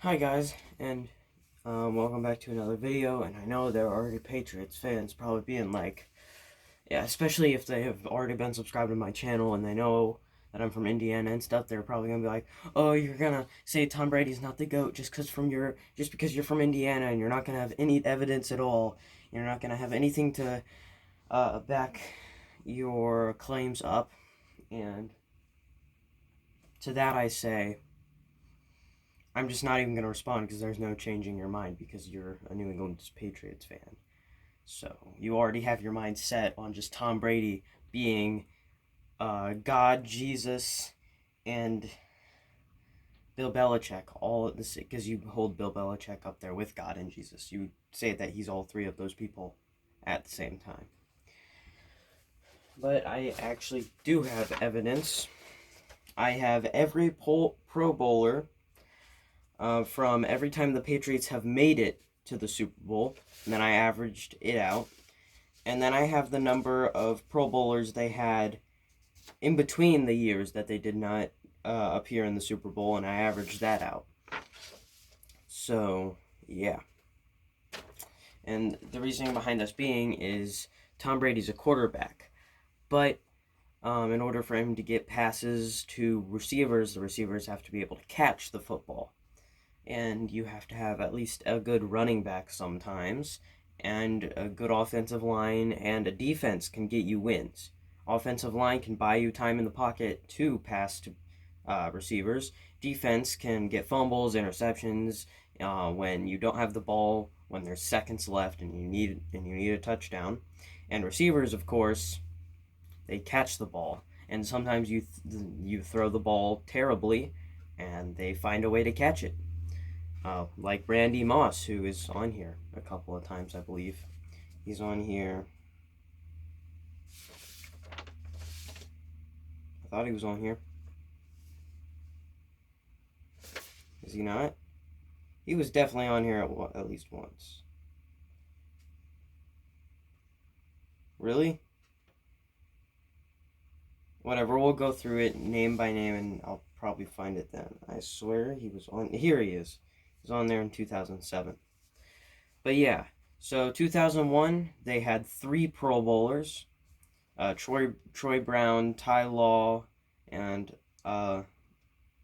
Hi guys, and welcome back to another video. And I know there are already Patriots fans probably being like, yeah, especially if they have already been subscribed to my channel and they know that I'm from Indiana and stuff. They're probably gonna be like, "Oh, you're gonna say Tom Brady's not the GOAT just because you're from Indiana and you're not gonna have any evidence at all. You're not gonna have anything to back your claims up." And to that I say, I'm just not even going to respond because there's no changing your mind because you're a New England Patriots fan. So you already have your mind set on just Tom Brady being God, Jesus, and Bill Belichick all at the because you hold Bill Belichick up there with God and Jesus. You say that he's all three of those people at the same time. But I actually do have evidence. I have every Pro Bowler from every time the Patriots have made it to the Super Bowl, and then I averaged it out. And then I have the number of Pro Bowlers they had in between the years that they did not appear in the Super Bowl, and I averaged that out. So, yeah. And the reasoning behind this being is Tom Brady's a quarterback, but in order for him to get passes to receivers, the receivers have to be able to catch the football. And you have to have at least a good running back sometimes, and a good offensive line, and a defense can get you wins. Offensive line can buy you time in the pocket to pass to receivers. Defense can get fumbles, interceptions when you don't have the ball, when there's seconds left, and you need a touchdown. And receivers, of course, they catch the ball, and sometimes you throw the ball terribly, and they find a way to catch it. Like Randy Moss, who is on here a couple of times, I believe. He's on here. I thought he was on here. Is he not? He was definitely on here at least once. Really? Whatever, we'll go through it name by name and I'll probably find it then. I swear he was on. Here he is. He's on there in 2007. But yeah, so 2001, they had 3 Pro Bowlers. Troy Brown, Ty Law, and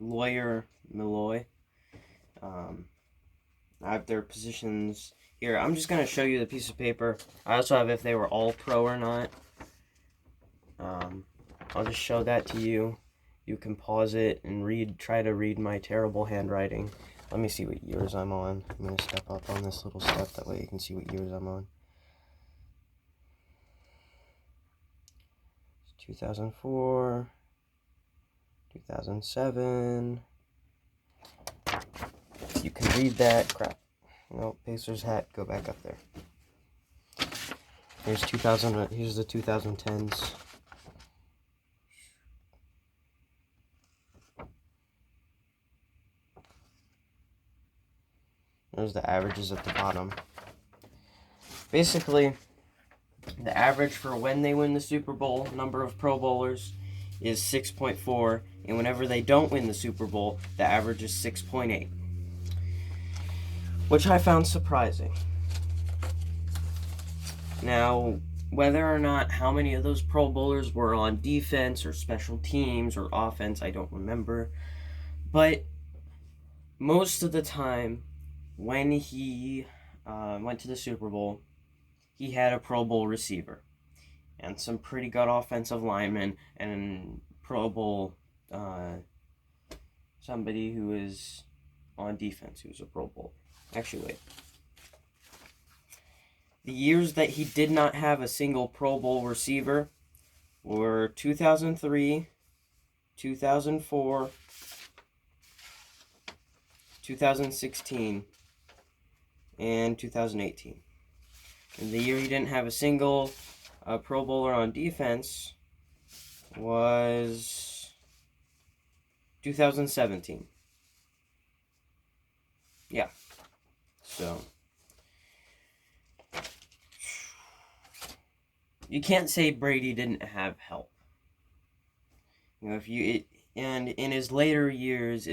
Lawyer Malloy. I have their positions here. I'm just going to show you the piece of paper. I also have if they were all pro or not. I'll just show that to you. You can pause it and try to read my terrible handwriting. Let me see what years I'm on. I'm going to step up on this little step, that way you can see what years I'm on. 2004, 2007. You can read that. Crap. No, Pacers hat. Go back up there. Here's 2000. Here's the 2010s. There's the averages at the bottom. Basically, the average for when they win the Super Bowl, number of Pro Bowlers, is 6.4, and whenever they don't win the Super Bowl, the average is 6.8, which I found surprising. Now, whether or not how many of those Pro Bowlers were on defense or special teams or offense, I don't remember, but most of the time when he went to the Super Bowl, he had a Pro Bowl receiver and some pretty good offensive linemen and Pro Bowl somebody who is on defense who's a Pro Bowl. Actually, wait. The years that he did not have a single Pro Bowl receiver were 2003, 2004, 2016, and 2018. And the year he didn't have a single Pro Bowler on defense was 2017. Yeah. So you can't say Brady didn't have help. You know, and in these later years,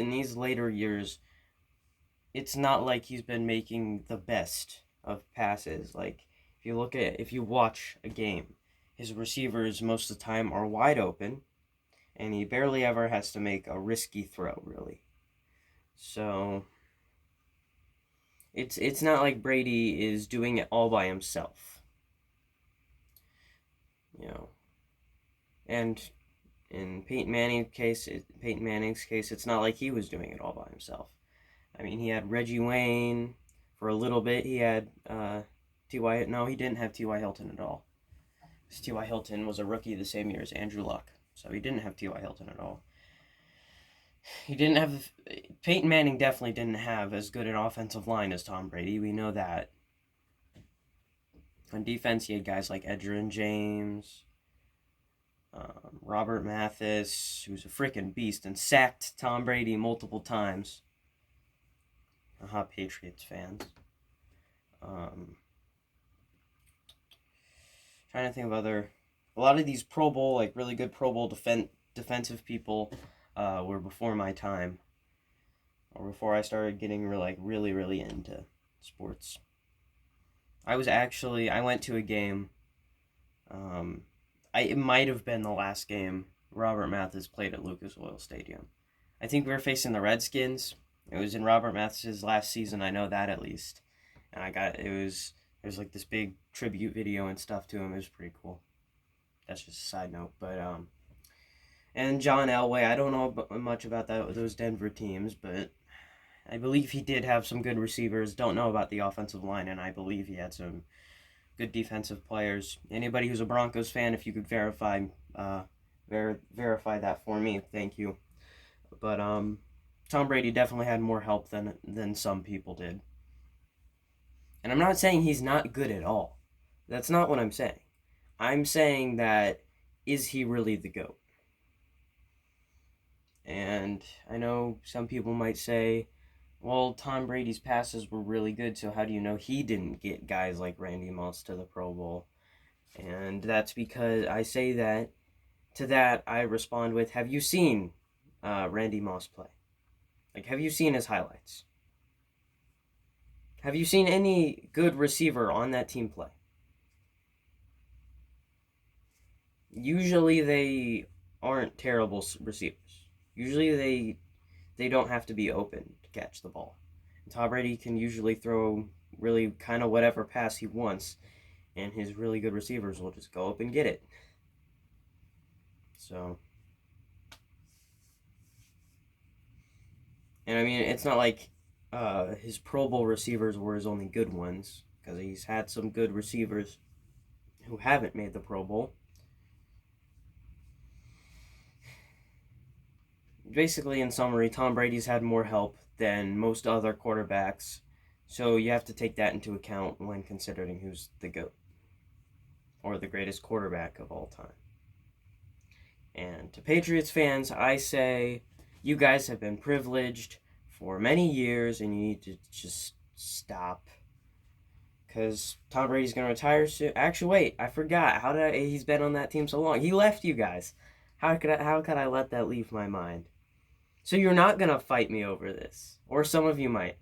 it's not like he's been making the best of passes. Like, if you watch a game, his receivers most of the time are wide open, and he barely ever has to make a risky throw, really. So it's not like Brady is doing it all by himself, you know. And in Peyton Manning's case, it's not like he was doing it all by himself. I mean, he had Reggie Wayne for a little bit. He had T.Y. No, he didn't have T.Y. Hilton at all. T.Y. Hilton was a rookie the same year as Andrew Luck, so he didn't have T.Y. Hilton at all. He didn't have. Peyton Manning definitely didn't have as good an offensive line as Tom Brady. We know that. On defense, he had guys like Edgerrin James, Robert Mathis, who's a freaking beast and sacked Tom Brady multiple times. Aha, Patriots fans. Trying to think of a lot of these Pro Bowl, like really good Pro Bowl defensive people were before my time, or before I started getting really into sports. I went to a game. It might have been the last game Robert Mathis played at Lucas Oil Stadium. I think we were facing the Redskins. It was in Robert Mathis's last season. I know that at least. And there's like this big tribute video and stuff to him. It was pretty cool. That's just a side note, but and John Elway. I don't know much about those Denver teams, but I believe he did have some good receivers. Don't know about the offensive line, and I believe he had some good defensive players. Anybody who's a Broncos fan, if you could verify that for me, thank you. But Tom Brady definitely had more help than some people did. And I'm not saying he's not good at all. That's not what I'm saying. I'm saying that, is he really the GOAT? And I know some people might say, well, Tom Brady's passes were really good, so how do you know he didn't get guys like Randy Moss to the Pro Bowl? And that's because I say that. To that, I respond with, have you seen Randy Moss play? Like, have you seen his highlights? Have you seen any good receiver on that team play? Usually they aren't terrible receivers. Usually they don't have to be open to catch the ball. And Tom Brady can usually throw really kind of whatever pass he wants, and his really good receivers will just go up and get it. So, and I mean, it's not like his Pro Bowl receivers were his only good ones, because he's had some good receivers who haven't made the Pro Bowl. Basically, in summary, Tom Brady's had more help than most other quarterbacks, so you have to take that into account when considering who's the GOAT, or the greatest quarterback of all time. And to Patriots fans, I say, you guys have been privileged for many years, and you need to just stop. Because Tom Brady's going to retire soon. Actually, wait, I forgot. He's been on that team so long. He left you guys. How could I let that leave my mind? So you're not going to fight me over this. Or some of you might.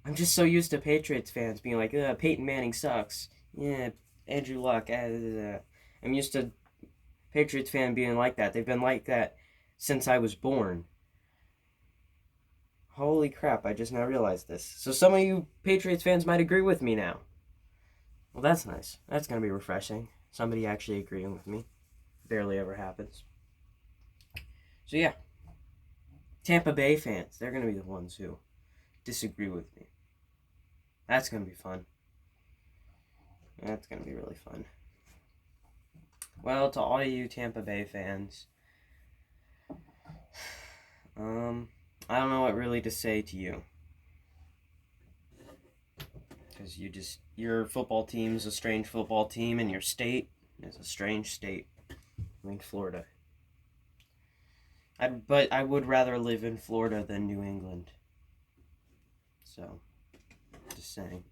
I'm just so used to Patriots fans being like, Peyton Manning sucks. Yeah, Andrew Luck. I'm used to Patriots fan being like that. They've been like that since I was born. Holy crap, I just now realized this. So some of you Patriots fans might agree with me now. Well, that's nice. That's going to be refreshing. Somebody actually agreeing with me. Barely ever happens. So yeah. Tampa Bay fans, they're going to be the ones who disagree with me. That's going to be fun. That's going to be really fun. Well, to all you Tampa Bay fans, I don't know what really to say to you. Because your football team's a strange football team, and your state is a strange state. I mean, Florida. But I would rather live in Florida than New England. So, just saying.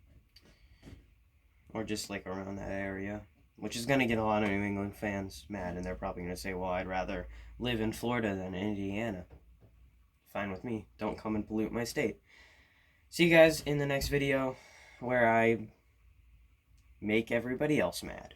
Or just like around that area. Which is going to get a lot of New England fans mad, and they're probably going to say, well, I'd rather live in Florida than Indiana. Fine with me. Don't come and pollute my state. See you guys in the next video where I make everybody else mad.